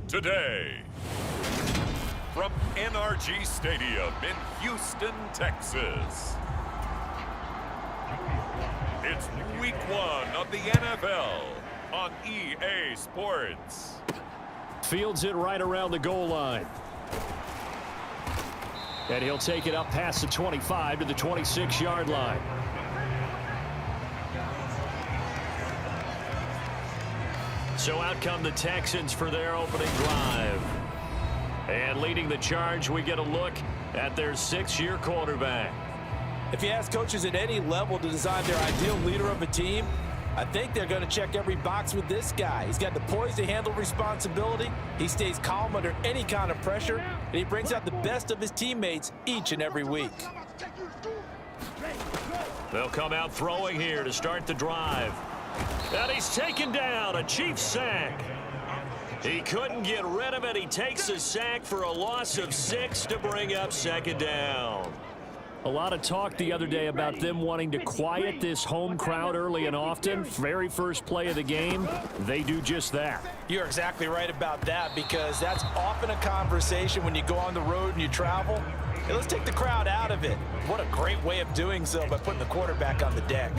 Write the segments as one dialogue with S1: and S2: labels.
S1: today. From NRG Stadium in Houston, Texas. It's week 1 of the NFL on EA Sports.
S2: Fields it right around the goal line. And he'll take it up past the 25 to the 26-yard line. So out come the Texans for their opening drive. And leading the charge, we get a look at their 6-year quarterback.
S3: If you ask coaches at any level to design their ideal leader of a team, I think they're going to check every box with this guy. He's got the poise to handle responsibility. He stays calm under any kind of pressure, and he brings out the best of his teammates each and every week.
S2: They'll come out throwing here to start the drive. And he's taken down, a Chiefs sack. He couldn't get rid of it. He takes a sack for a loss of 6 to bring up second down. A lot of talk the other day about them wanting to quiet this home crowd early and often. Very first play of the game, they do just that.
S3: You're exactly right about that, because that's often a conversation when you go on the road and you travel. Hey, let's take the crowd out of it. What a great way of doing so by putting the quarterback on the deck.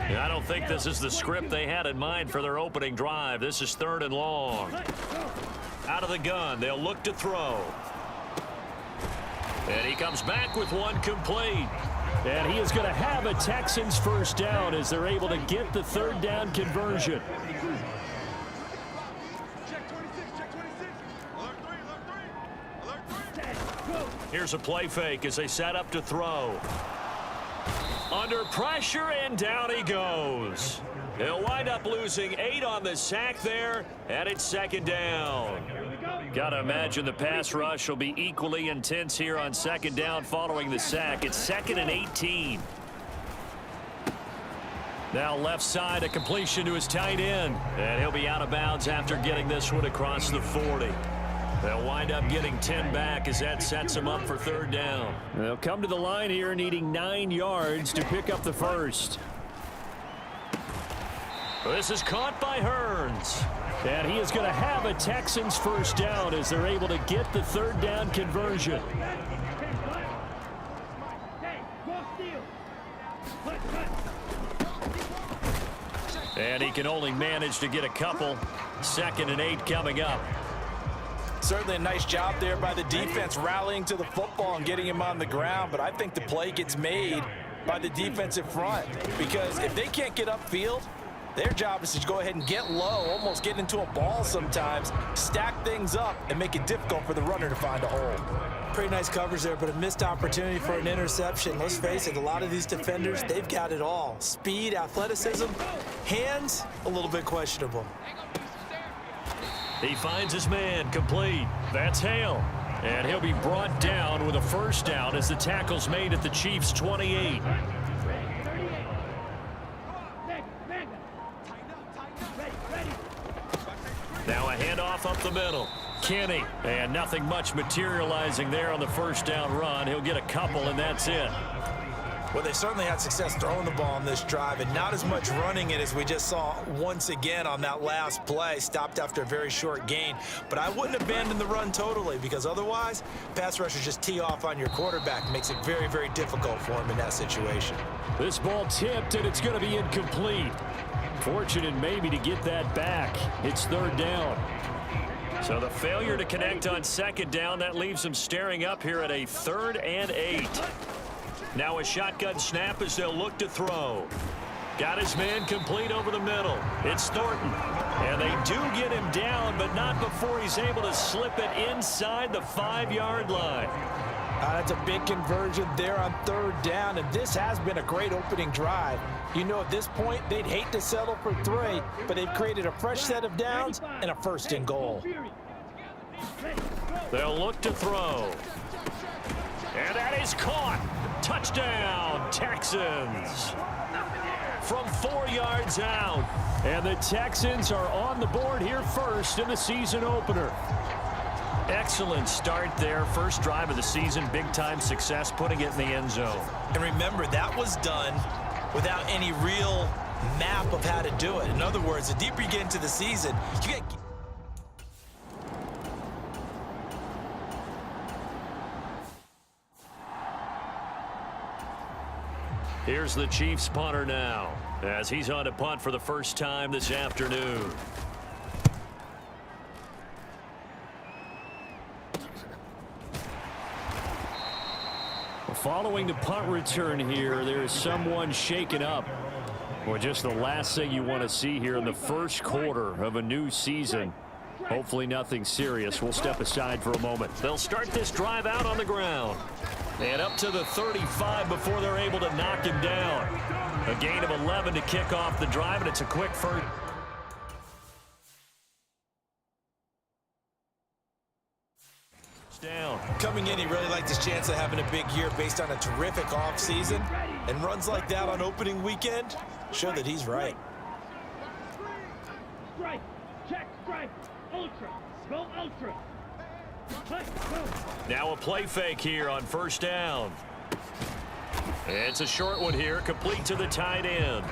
S2: I don't think this is the script they had in mind for their opening drive. This is 3rd and long. Out of the gun, they'll look to throw. And he comes back with one complete. And he is going to have a Texans first down as they're able to get the 3rd down conversion. Here's a play fake as they set up to throw. Under pressure, and down he goes. He'll wind up losing 8 on the sack there, and it's 2nd down. Got to imagine the pass rush will be equally intense here on 2nd down following the sack. It's 2nd and 18. Now left side, a completion to his tight end. And he'll be out of bounds after getting this one across the 40. They'll wind up getting 10 back as that sets them up for 3rd down. They'll come to the line here needing 9 yards to pick up the first. This is caught by Hearns. And he is going to have a Texans first down as they're able to get the 3rd down conversion. And he can only manage to get a couple. 2nd and 8 coming up.
S3: Certainly a nice job there by the defense rallying to the football and getting him on the ground, but I think the play gets made by the defensive front, because if they can't get upfield, their job is to go ahead and get low, almost get into a ball sometimes, stack things up, and make it difficult for the runner to find a hole. Pretty nice coverage there, but a missed opportunity for an interception. Let's face it, a lot of these defenders, they've got it all. Speed, athleticism, hands, a little bit questionable.
S2: He finds his man, complete. That's Hale. And he'll be brought down with a first down as the tackle's made at the Chiefs' 28. Now a handoff up the middle. Kenny, and nothing much materializing there on the first down run. He'll get a couple, and that's it.
S3: Well, they certainly had success throwing the ball on this drive, and not as much running it as we just saw once again on that last play. Stopped after a very short gain. But I wouldn't abandon the run totally, because otherwise, pass rushers just tee off on your quarterback. Makes it very, very difficult for him in that situation.
S2: This ball tipped, and it's going to be incomplete. Fortunate maybe to get that back. It's 3rd down. So the failure to connect on 2nd down, that leaves him staring up here at a 3rd and 8. Now a shotgun snap as they'll look to throw. Got his man complete over the middle. It's Thornton. And they do get him down, but not before he's able to slip it inside the 5-yard line.
S3: That's a big conversion there on 3rd down, and this has been a great opening drive. You know, at this point, they'd hate to settle for 3, but they've created a fresh set of downs and a 1st and goal.
S2: They'll look to throw. And that is caught. Touchdown, Texans. From 4 yards out. And the Texans are on the board here first in the season opener. Excellent start there. First drive of the season. Big-time success putting it in the end zone.
S3: And remember, that was done without any real map of how to do it. In other words, the deeper you get into the season, you get...
S2: Here's the Chiefs punter now, as he's on to punt for the first time this afternoon. Following the punt return here, there is someone shaken up. Well, just the last thing you want to see here in the first quarter of a new season. Hopefully nothing serious. We'll step aside for a moment. They'll start this drive out on the ground. And up to the 35 before they're able to knock him down. A gain of 11 to kick off the drive, and it's a quick first. Down.
S3: Coming in, he really liked his chance of having a big year based on a terrific offseason. And runs like that on opening weekend show that he's right.
S4: Strike, check, strike, ultra, go ultra.
S2: Now a play fake here on first down. It's a short one here, complete to the tight end.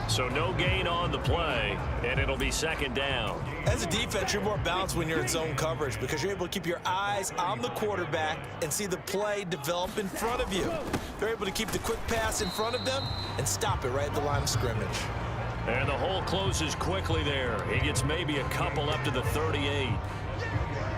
S2: So no gain on the play, and it'll be second down.
S3: As a defense, you're more balanced when you're in zone coverage because you're able to keep your eyes on the quarterback and see the play develop in front of you. They're able to keep the quick pass in front of them and stop it right at the line of scrimmage.
S2: And the hole closes quickly there. He gets maybe a couple up to the 38.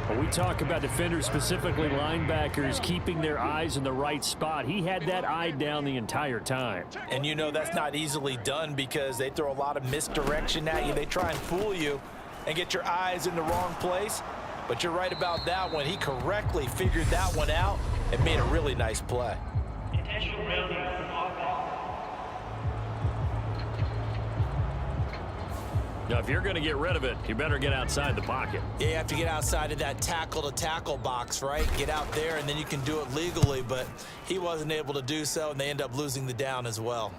S2: When we talk about defenders, specifically linebackers, keeping their eyes in the right spot, he had that eye down the entire time.
S3: And you know that's not easily done because they throw a lot of misdirection at you. They try and fool you and get your eyes in the wrong place. But you're right about that one. He correctly figured that one out and made a really nice play.
S4: Intentional rounding.
S2: Now, if you're going to get rid of it, you better get outside the pocket.
S3: Yeah, you have to get outside of that tackle-to-tackle box, right? Get out there, and then you can do it legally, but he wasn't able to do so, and they end up losing the down as well.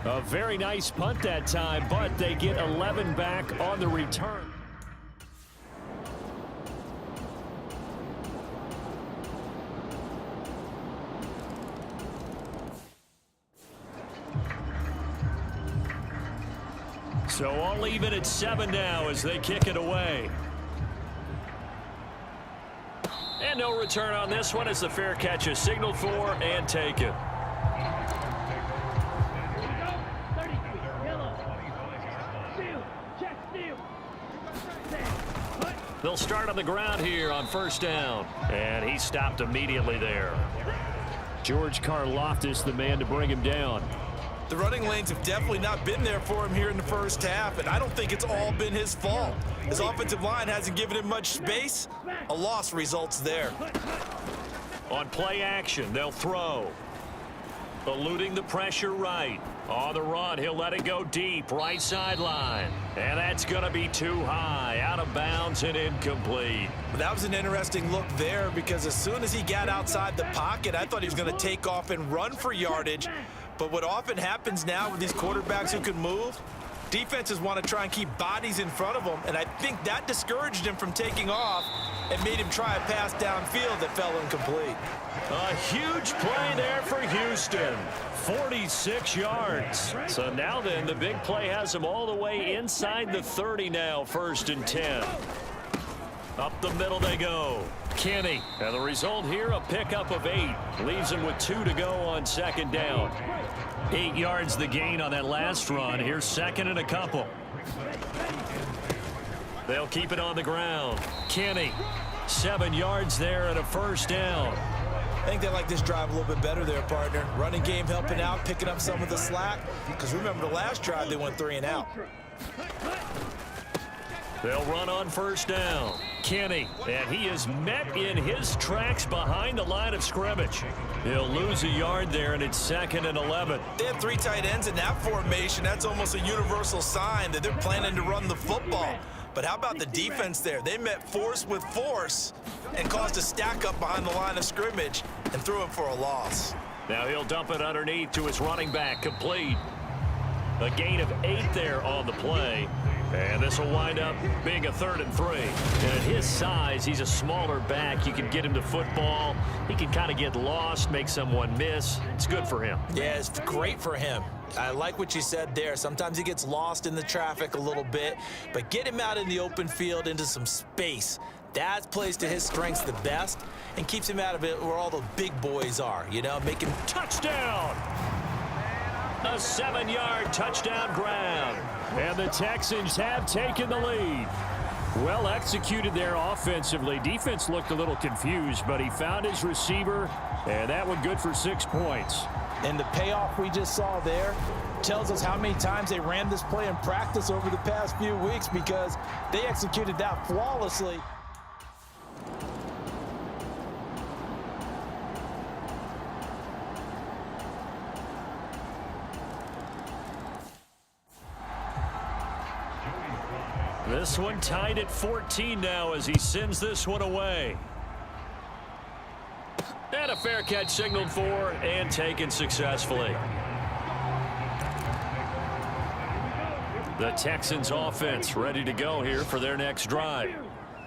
S2: A very nice punt that time, but they get 11 back on the return. So all even at 7 now as they kick it away. And no return on this one as the fair catch is signaled for and taken. They'll start on the ground here on first down. And he stopped immediately there. George Karlaftis, the man to bring him down.
S3: The running lanes have definitely not been there for him here in the first half, and I don't think it's all been his fault. His offensive line hasn't given him much space. A loss results there.
S2: On play action, they'll throw. Eluding the pressure right. On the run, he'll let it go deep, right sideline. And that's going to be too high, out of bounds and incomplete.
S3: That was an interesting look there because as soon as he got outside the pocket, I thought he was going to take off and run for yardage. But what often happens now with these quarterbacks who can move, defenses want to try and keep bodies in front of them, and I think that discouraged him from taking off and made him try a pass downfield that fell incomplete.
S2: A huge play there for Houston. 46 yards. So now then, the big play has him all the way inside the 30 now, 1st and 10. Up the middle they go. Kenny. And the result here, a pickup of 8. Leaves him with 2 to go on second down. 8 yards the gain on that last run. Here's second and a couple. They'll keep it on the ground. Kenny. 7 yards there and a first down.
S3: I think they like this drive a little bit better there, partner. Running game helping out, picking up some of the slack. Because remember the last drive, they went 3 and out.
S2: They'll run on first down. Kenny, and he is met in his tracks behind the line of scrimmage. He'll lose a yard there, and it's 2nd and 11.
S3: They have 3 tight ends in that formation. That's almost a universal sign that they're planning to run the football. But how about the defense there? They met force with force and caused a stack up behind the line of scrimmage and threw him for a loss.
S2: Now he'll dump it underneath to his running back, complete. A gain of 8 there on the play. And this will wind up being a 3rd and 3. And at his size, he's a smaller back. You can get him to football. He can kind of get lost, make someone miss. It's good for him.
S3: Yeah, it's great for him. I like what you said there. Sometimes he gets lost in the traffic a little bit, but get him out in the open field into some space. That plays to his strengths the best and keeps him out of it where all the big boys are, you know, make him
S2: touchdown. A 7-yard touchdown grab. And the Texans have taken the lead. Well executed there offensively. Defense looked a little confused, but he found his receiver, and that one good for 6 points.
S3: And the payoff we just saw there tells us how many times they ran this play in practice over the past few weeks, because they executed that flawlessly.
S2: This one tied at 14 now as he sends this one away. And a fair catch signaled for and taken successfully. The Texans offense ready to go here for their next drive.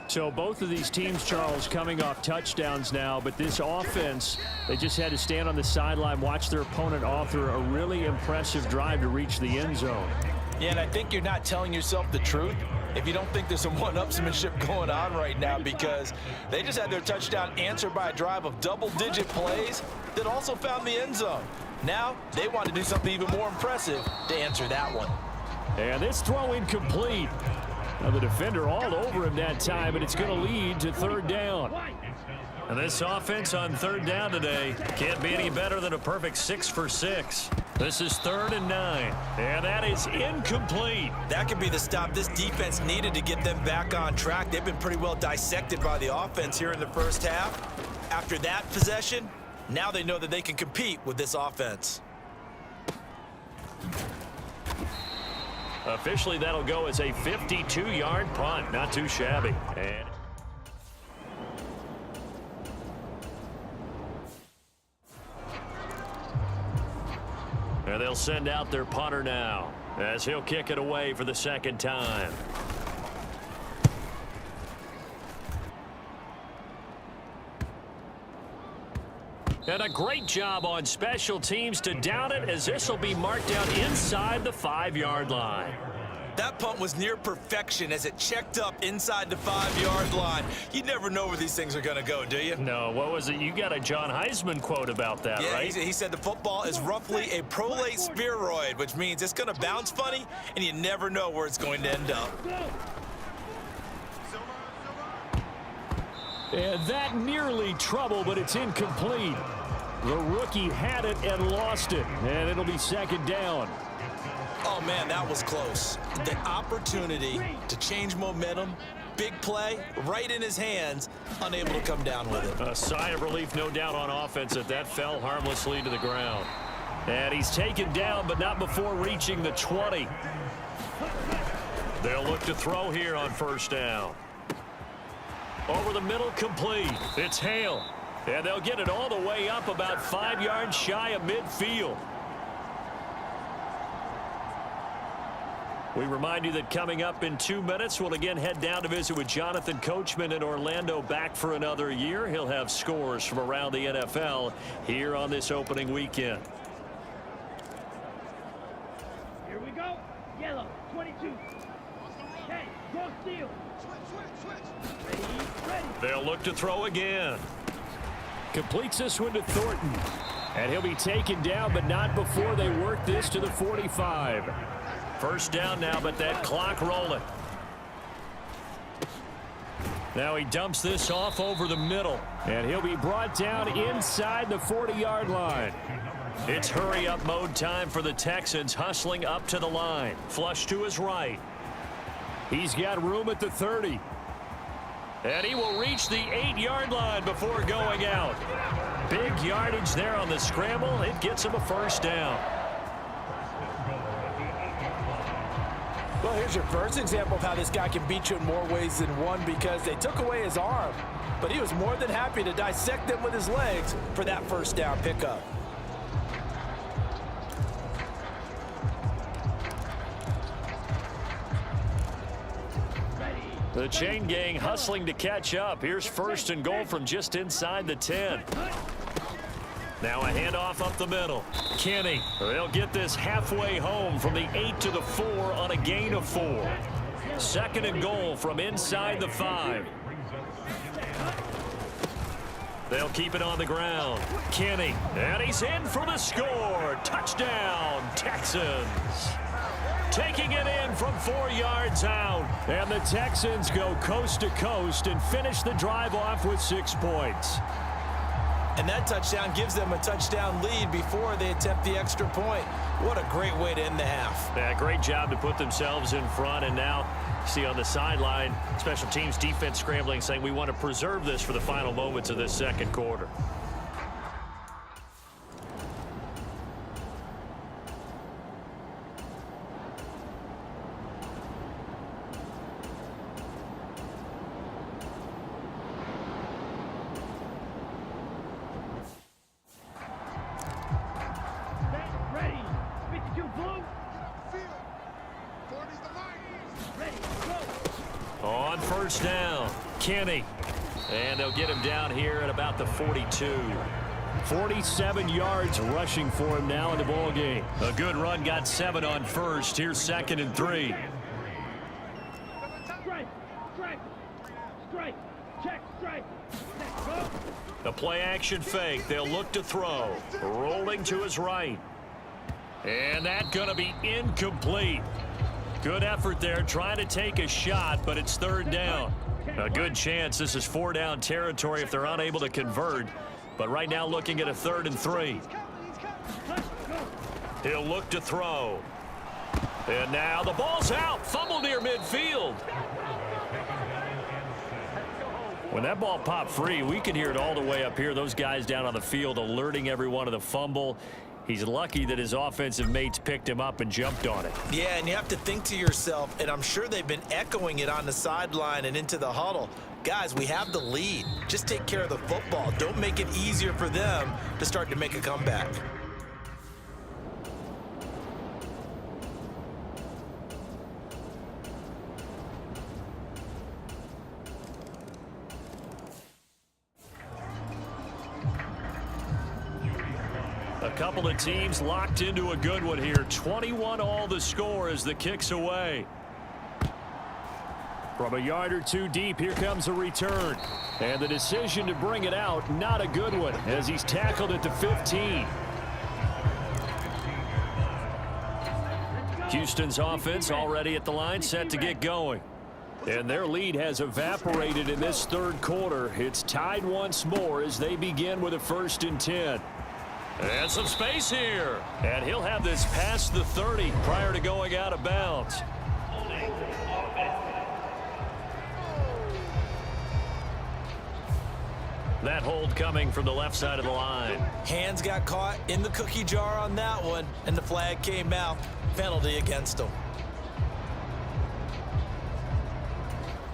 S2: So both of these teams, Charles, coming off touchdowns now, but this offense, they just had to stand on the sideline, watch their opponent author a really impressive drive to reach the end zone.
S3: Yeah, and I think you're not telling yourself the truth if you don't think there's some one-upsmanship going on right now, because they just had their touchdown answered by a drive of double-digit plays that also found the end zone. Now they want to do something even more impressive to answer that one.
S2: And this throw incomplete. Now the defender all over him that time, and it's going to lead to 3rd down. And this offense on 3rd down today can't be any better than a perfect 6 for 6. This is 3rd and 9, and that is incomplete.
S3: That could be the stop this defense needed to get them back on track. They've been pretty well dissected by the offense here in the first half. After that possession, now they know that they can compete with this offense.
S2: Officially, that'll go as a 52-yard punt. Not too shabby. And they'll send out their punter now as he'll kick it away for the 2nd time. And a great job on special teams to down it, as this will be marked down inside the 5-yard line.
S3: That punt was near perfection as it checked up inside the 5-yard line. You never know where these things are going to go, do you?
S2: No, what was it? You got a John Heisman quote about that,
S3: yeah,
S2: right?
S3: He said the football is roughly a prolate spheroid, which means it's going to bounce funny, and you never know where it's going to end up.
S2: And that nearly trouble, but it's incomplete. The rookie had it and lost it, and it'll be 2nd down.
S3: Oh, man, that was close. The opportunity to change momentum, big play, right in his hands, unable to come down with it.
S2: A sigh of relief, no doubt, on offense that fell harmlessly to the ground. And he's taken down, but not before reaching the 20. They'll look to throw here on 1st down. Over the middle, complete. It's Hale. And they'll get it all the way up about 5 yards shy of midfield. We remind you that coming up in 2 minutes, we'll again head down to visit with Jonathan Coachman in Orlando, back for another year. He'll have scores from around the NFL here on this opening weekend.
S4: Here we go. Yellow, 22. Okay, cross field. Ready.
S2: They'll look to throw again. Completes this one to Thornton. And he'll be taken down, but not before they work this to the 45. 1st down now, but that clock rolling. Now he dumps this off over the middle, and he'll be brought down inside the 40-yard line. It's hurry-up mode time for the Texans, hustling up to the line. Flush to his right. He's got room at the 30. And he will reach the 8-yard line before going out. Big yardage there on the scramble. It gets him a 1st down.
S3: Well, here's your first example of how this guy can beat you in more ways than one, because they took away his arm, but he was more than happy to dissect them with his legs for that 1st down pickup.
S2: The chain gang hustling to catch up. Here's 1st and goal from just inside the 10. Now a handoff up the middle. Kenny, they'll get this halfway home from the 8 to the 4 on a gain of 4. 2nd and goal from inside the 5. They'll keep it on the ground. Kenny, and he's in for the score. Touchdown, Texans. Taking it in from 4 yards out. And the Texans go coast to coast and finish the drive off with 6 points.
S3: And that touchdown gives them a touchdown lead before they attempt the extra point. What a great way to end the half.
S2: Yeah, great job to put themselves in front. And now, see on the sideline, special teams defense scrambling, saying we want to preserve this for the final moments of this second quarter.
S4: Ready. 52 blue. Ready, go.
S2: On first down, Kenny. And they'll get him down here at about the 42. 47 yards rushing for him now in the ball game. A good run, got 7 on first. Here's 2nd and 3.
S4: Strike. Strike. Strike. Check. Strike. Next, go.
S2: The play action fake. They'll look to throw. Rolling to his right. And that's going to be incomplete. Good effort there, trying to take a shot, but it's 3rd down. A good chance this is 4-down territory if they're unable to convert. But right now looking at a 3rd and 3. He'll look to throw. And now the ball's out. Fumble near midfield. When that ball popped free, we could hear it all the way up here. Those guys down on the field alerting everyone of the fumble. He's lucky that his offensive mates picked him up and jumped on it.
S3: Yeah, and you have to think to yourself, and I'm sure they've been echoing it on the sideline and into the huddle. Guys, we have the lead. Just take care of the football. Don't make it easier for them to start to make a comeback.
S2: A couple of teams locked into a good one here. 21 all the score as the kick's away. From a yard or 2 deep, here comes a return. And the decision to bring it out, not a good one, as he's tackled at the 15. Houston's offense already at the line, set to get going. And their lead has evaporated in this 3rd quarter. It's tied once more as they begin with a 1st and 10. And some space here. And he'll have this past the 30 prior to going out of bounds. That hold coming from the left side of the line.
S3: Hands got caught in the cookie jar on that one, and the flag came out. Penalty against them.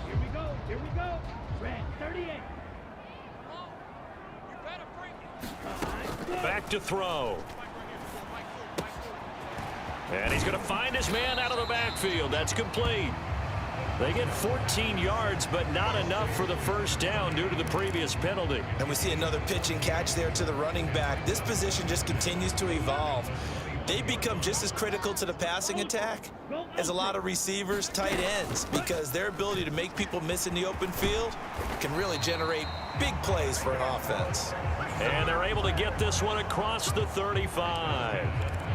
S4: Here we go. Here we go. Red 38.
S2: Back to throw. And he's going to find his man out of the backfield. That's complete. They get 14 yards, but not enough for the 1st down due to the previous penalty.
S3: And we see another pitch and catch there to the running back. This position just continues to evolve. They become just as critical to the passing attack as a lot of receivers, tight ends, because their ability to make people miss in the open field can really generate big plays for an offense.
S2: And they're able to get this one across the 35.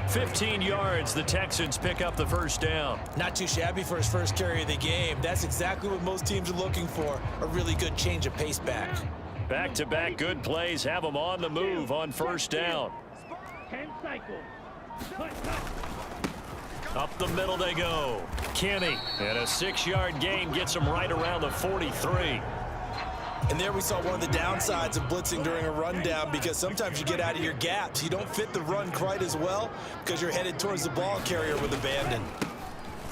S2: 15 yards, the Texans pick up the 1st down.
S3: Not too shabby for his first carry of the game. That's exactly what most teams are looking for, a really good change of pace back.
S2: Back-to-back good plays have them on the move on 1st down.
S4: 10 cycles.
S2: Up the middle they go. Kenny, and a 6-yard gain gets him right around the 43.
S3: And there we saw one of the downsides of blitzing during a rundown, because sometimes you get out of your gaps. You don't fit the run quite as well because you're headed towards the ball carrier with abandon.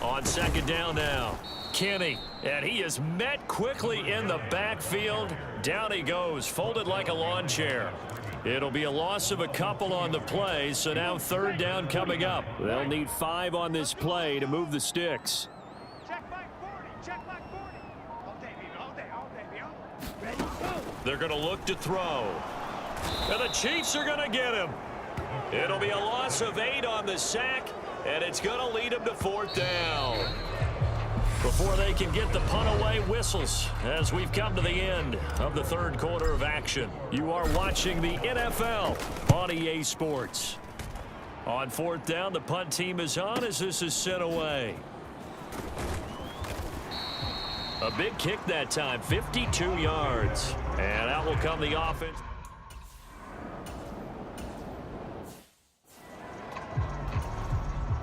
S2: On 2nd down now, Kenny, and he is met quickly in the backfield. Down he goes, folded like a lawn chair. It'll be a loss of a couple on the play, so now 3rd down coming up. They'll need 5 on this play to move the sticks.
S4: Check back 40. Check back 40. All day, baby. All day. All day, baby. Ready, go.
S2: They're going to look to throw. And the Chiefs are going to get him. It'll be a loss of 8 on the sack, and it's going to lead him to 4th down. before they can get the punt away. Whistles as we've come to the end of the third quarter of action. You are watching the NFL on EA Sports. On fourth down, the punt team is on as this is sent away. A big kick that time, 52 yards. And out will come the offense.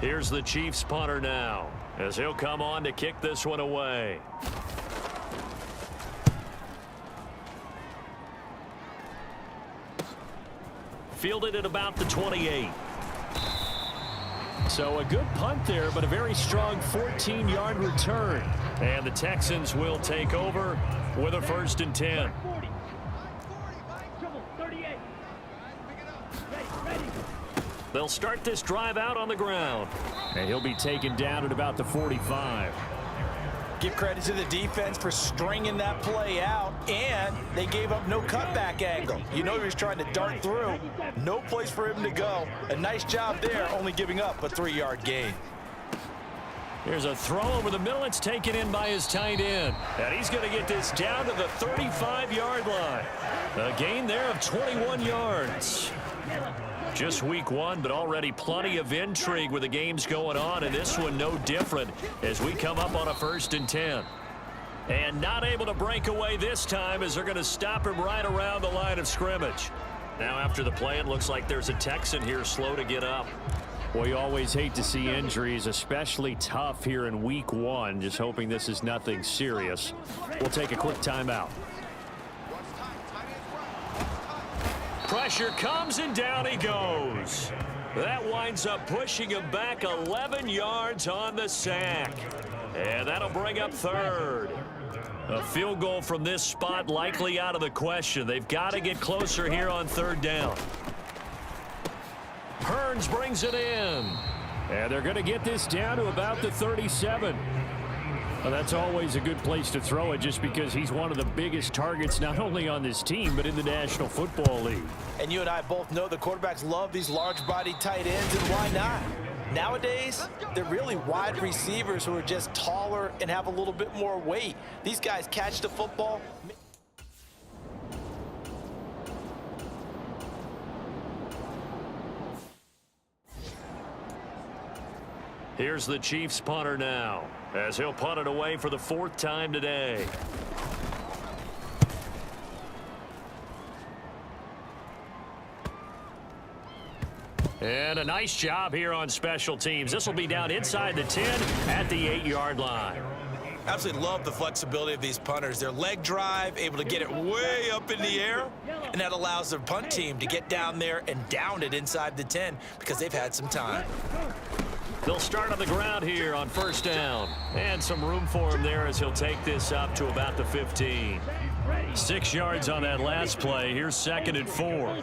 S2: Here's the Chiefs punter now, as he'll come on to kick this one away. Fielded at about the 28. So a good punt there, but a very strong 14-yard return. And the Texans will take over with a 1st and 10. They'll start this drive out on the ground. And he'll be taken down at about the 45.
S3: Give credit to the defense for stringing that play out, and they gave up no cutback angle. You know he was trying to dart through. No place for him to go. A nice job there, only giving up a 3-yard gain.
S2: Here's a throw over the middle. It's taken in by his tight end. And he's going to get this down to the 35-yard line. A gain there of 21 yards. Just week one, but already plenty of intrigue with the games going on, and this one no different as we come up on a 1st and 10. And not able to break away this time as they're going to stop him right around the line of scrimmage. Now after the play, it looks like there's a Texan here slow to get up. Well, you always hate to see injuries, especially tough here in week one. Just hoping this is nothing serious. We'll take a quick timeout. Pressure comes and down he goes. That winds up pushing him back 11 yards on the sack. And that'll bring up 3rd. A field goal from this spot likely out of the question. They've got to get closer here on 3rd down. Hearns brings it in. And they're going to get this down to about the 37. Well, that's always a good place to throw it just because he's one of the biggest targets not only on this team but in the National Football League.
S3: And you and I both know the quarterbacks love these large-bodied tight ends, and why not? Nowadays, they're really wide receivers who are just taller and have a little bit more weight. These guys catch the football.
S2: Here's the Chiefs punter now, as he'll punt it away for the 4th time today. And a nice job here on special teams. This will be down inside the 10 at the 8-yard line.
S3: Absolutely love the flexibility of these punters. Their leg drive, able to get it way up in the air, and that allows their punt team to get down there and down it inside the 10 because they've had some time.
S2: They'll start on the ground here on 1st down. And some room for him there as he'll take this up to about the 15. 6 yards on that last play. Here's 2nd and 4.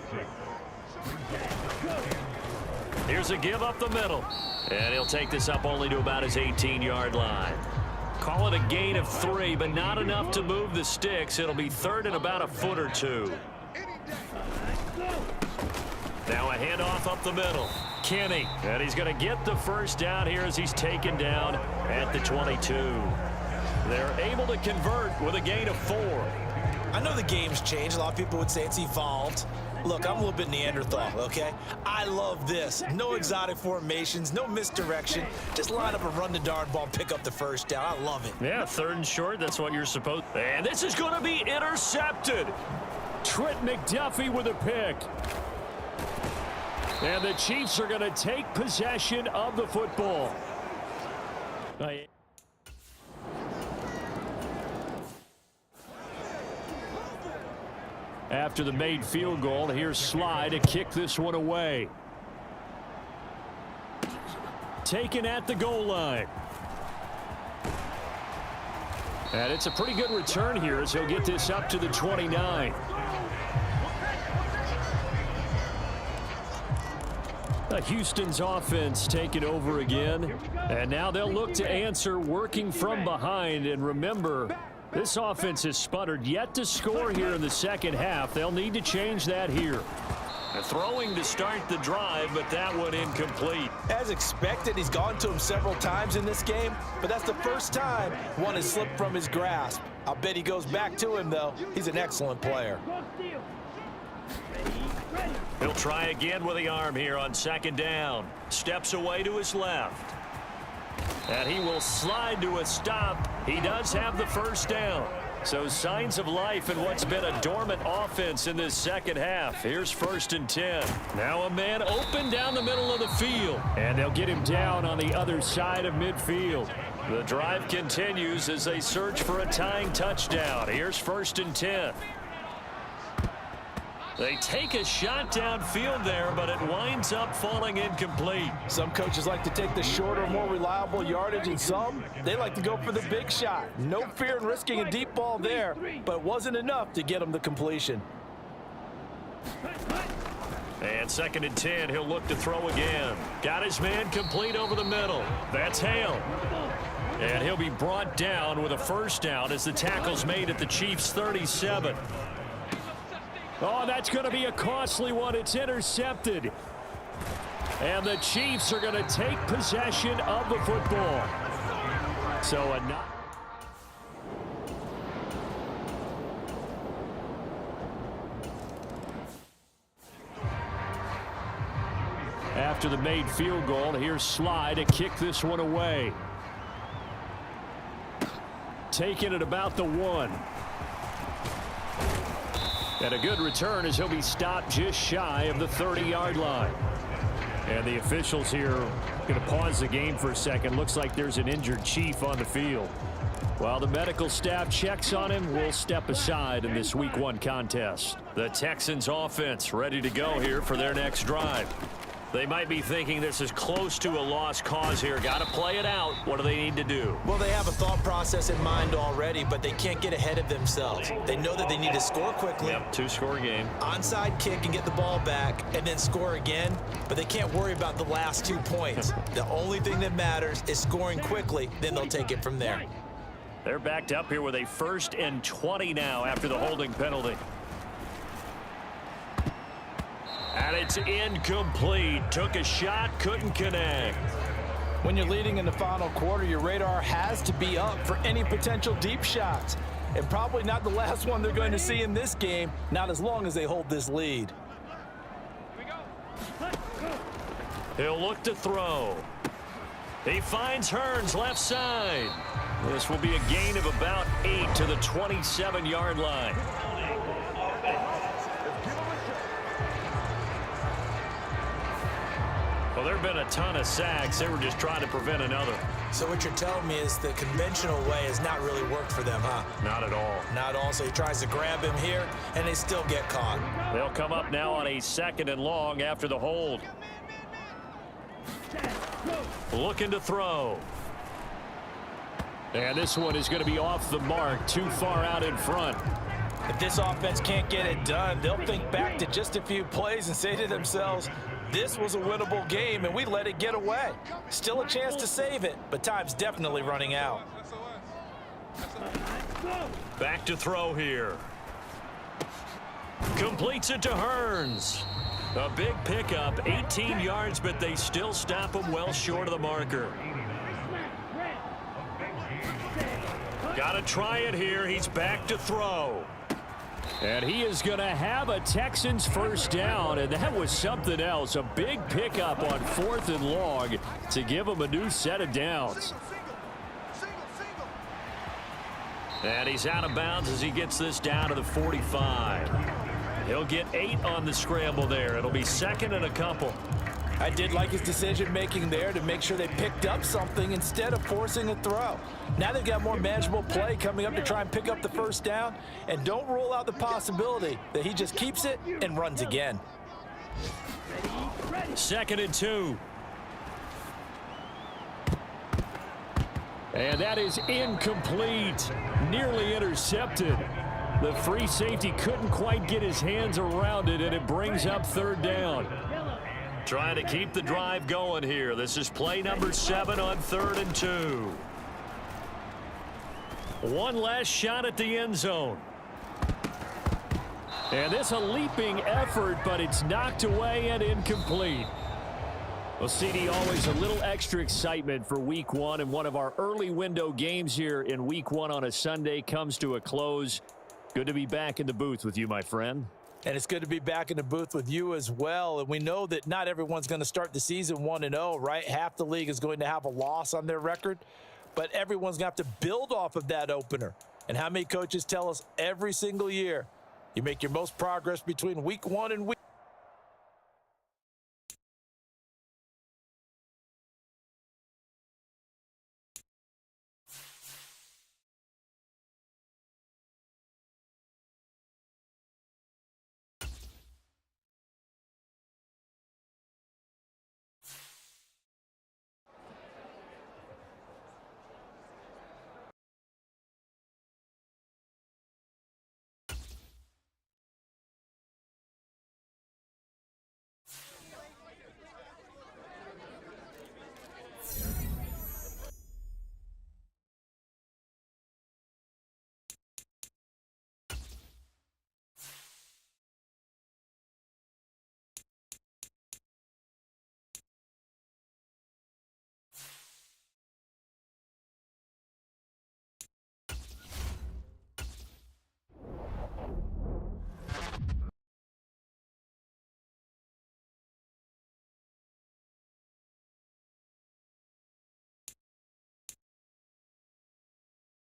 S2: Here's a give up the middle. And he'll take this up only to about his 18-yard line. Call it a gain of 3, but not enough to move the sticks. It'll be 3rd and about a foot or 2. Now a handoff up the middle. Kenny, and he's going to get the 1st down here as he's taken down at the 22. They're able to convert with a gain of 4.
S3: I know the game's changed. A lot of people would say it's evolved. Look, I'm a little bit Neanderthal, okay? I love this. No exotic formations, no misdirection. Just line up and run the darn ball and pick up the 1st down. I love it.
S2: Yeah, 3rd and short. That's what you're supposed to. And this is going to be intercepted. Trent McDuffie with a pick. And the Chiefs are going to take possession of the football. After the made field goal, here's Sly to kick this one away. Taken at the goal line. And it's a pretty good return here as he'll get this up to the 29. Houston's offense taking over again. And now they'll look to answer working from behind. And remember, this offense has sputtered yet to score here in the second half. They'll need to change that here. Throwing to start the drive, but that one incomplete.
S3: As expected, he's gone to him several times in this game, but that's the first time one has slipped from his grasp. I'll bet he goes back to him, though. He's an excellent player.
S2: He'll try again with the arm here on second down. Steps away to his left. And he will slide to a stop. He does have the first down. So signs of life in what's been a dormant offense in this second half. Here's 1st and 10. Now a man open down the middle of the field. And they'll get him down on the other side of midfield. The drive continues as they search for a tying touchdown. Here's 1st and 10. They take a shot downfield there, but it winds up falling incomplete.
S3: Some coaches like to take the shorter, more reliable yardage, and some, they like to go for the big shot. No fear in risking a deep ball there, but it wasn't enough to get him the completion.
S2: And 2nd and 10, he'll look to throw again. Got his man complete over the middle. That's Hale. And he'll be brought down with a first down as the tackle's made at the Chiefs' 37. Oh, that's going to be a costly one. It's intercepted. And the Chiefs are going to take possession of the football. So after the made field goal, here's Sly to kick this one away. Taking it about the 1. And a good return as he'll be stopped just shy of the 30-yard line. And the officials here going to pause the game for a second. Looks like there's an injured Chief on the field. While the medical staff checks on him, we'll step aside in this Week 1 contest. The Texans offense ready to go here for their next drive. They might be thinking this is close to a lost cause here. Got to play it out. What do they need to do?
S3: Well, they have a thought process in mind already, but they can't get ahead of themselves. They know that they need to score quickly.
S2: Yep, 2-score game.
S3: Onside kick and get the ball back and then score again, but they can't worry about the last 2 points. The only thing that matters is scoring quickly, then they'll take it from there.
S2: They're backed up here with a 1st and 20 now after the holding penalty. And it's incomplete. Took a shot, couldn't connect.
S3: When you're leading in the final quarter, your radar has to be up for any potential deep shots. And probably not the last one they're going to see in this game, not as long as they hold this lead.
S2: He'll look to throw. He finds Hearns left side. This will be a gain of about 8 to the 27-yard line. Well, there have been a ton of sacks. They were just trying to prevent another.
S3: So what you're telling me is the conventional way has not really worked for them, huh?
S2: Not at all.
S3: Not at all. So he tries to grab him here, and they still get caught.
S2: They'll come up now on a 2nd and long after the hold. Looking to throw. And this one is going to be off the mark, too far out in front.
S3: If this offense can't get it done, they'll think back to just a few plays and say to themselves, this was a winnable game, and we let it get away. Still a chance to save it, but time's definitely running out.
S2: Back to throw here. Completes it to Hearns. A big pickup, 18 yards, but they still stop him well short of the marker. Got to try it here. He's back to throw. And he is going to have a Texans first down, and that was something else. A big pickup on 4th and long to give him a new set of downs. And he's out of bounds as he gets this down to the 45. He'll get 8 on the scramble there. It'll be 2nd and a couple.
S3: I did like his decision-making there to make sure they picked up something instead of forcing a throw. Now they've got more manageable play coming up to try and pick up the first down, and don't rule out the possibility that he just keeps it and runs again.
S2: 2nd and 2. And that is incomplete. Nearly intercepted. The free safety couldn't quite get his hands around it, and it brings up 3rd down. Trying to keep the drive going here. This is play number 7 on 3rd and 2. One last shot at the end zone. And this a leaping effort, but it's knocked away and incomplete. Well, CD, always a little extra excitement for Week 1, and one of our early window games here in Week 1 on a Sunday comes to a close. Good to be back in the booth with you, my friend.
S3: And it's good to be back in the booth with you as well. And we know that not everyone's going to start the season 1-0, right? Half the league is going to have a loss on their record, but everyone's going to have to build off of that opener. And how many coaches tell us every single year, you make your most progress between Week 1 and Week